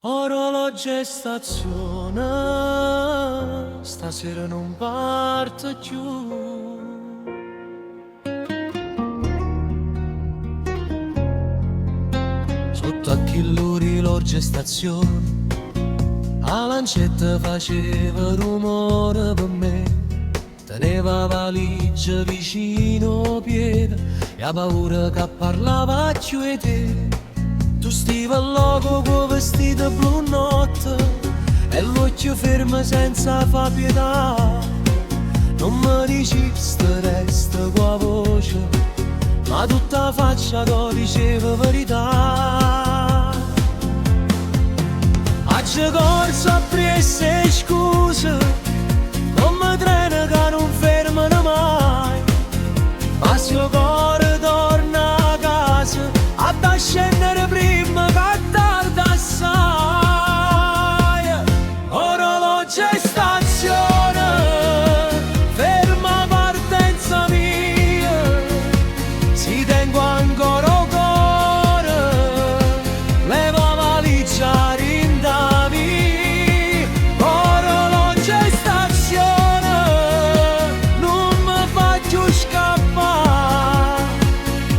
Orologio e stazione, stasera non parte più. Sotto a l'orologio e stazione, a lancetta faceva rumore per me. Teneva valigia vicino piede e ha paura che parlava più di te. Tu stivi al loco con vestito blu notte e l'occhio fermo senza fa pietà. Non mi dici sta resta con la voce, ma tutta la faccia che diceva verità. Oggi corso a prese scuse, come treno che non fermano mai. Ma se il cuore torna a casa, a scendere prima che tarda assai. Orologio e stazione, ferma partenza mia, si tengo ancora il cuore, leva valigia rindavi. Orologio e stazione, non mi faccio scappare,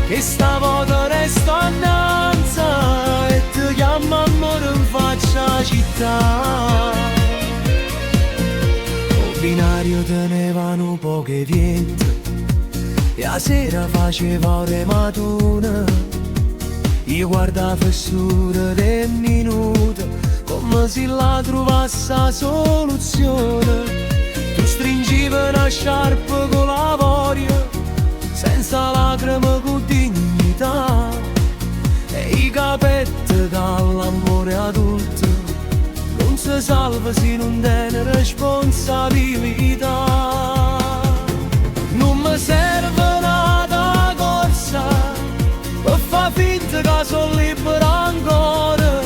che stavolta resto annanza e ti chiamo amore in faccia città. Il binario tenevano poche viette e a sera faceva ore matune. Io guardavo fessura del minuto come se la trovasse la soluzione. Tu stringevi una sciarpa con la voglia, senza lacrime con dignità, e i capetti dall'amore adulto non si salva se non tiene responsabilità. Non mi serve nada corsa per far finta che sono libero ancora.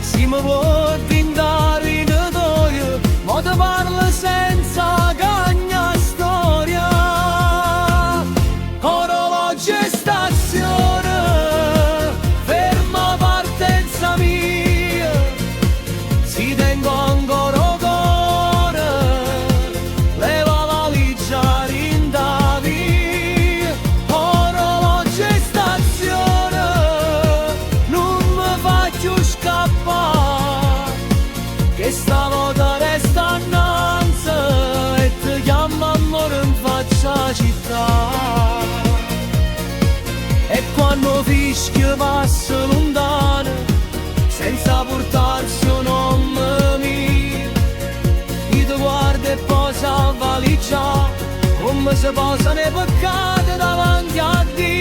Se mi vuoi pintare in toio, ma ti parlo senza cagna storia. Orologio e stazione, ferma partenza mia, si tengo ancora il cuore, leva valigia rindavi. Orologio e stazione, non mi faccio scappare, che stavolta resta annanza e ti chiamo amore in faccia città. E quando fischia passa lontano, senza portarsi un nome mio, io ti guardo e posa valigia, come se posano i peccati davanti a Dio.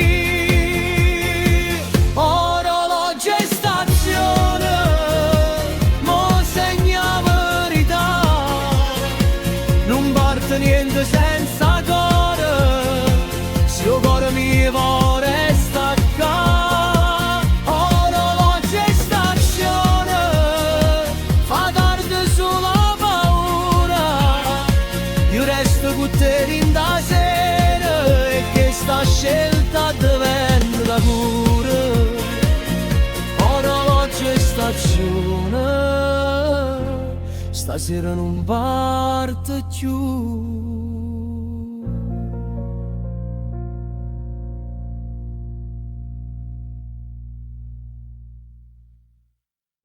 Orologio e stazione, mo segna verità, non parte niente senza cuore, se il cuore mi vuole staccare. Orologio e stazione, fa tardi sulla paura, io resto con te in da sera e che sta scelta diventa pure. Orologio e stazione, stasera non parte più.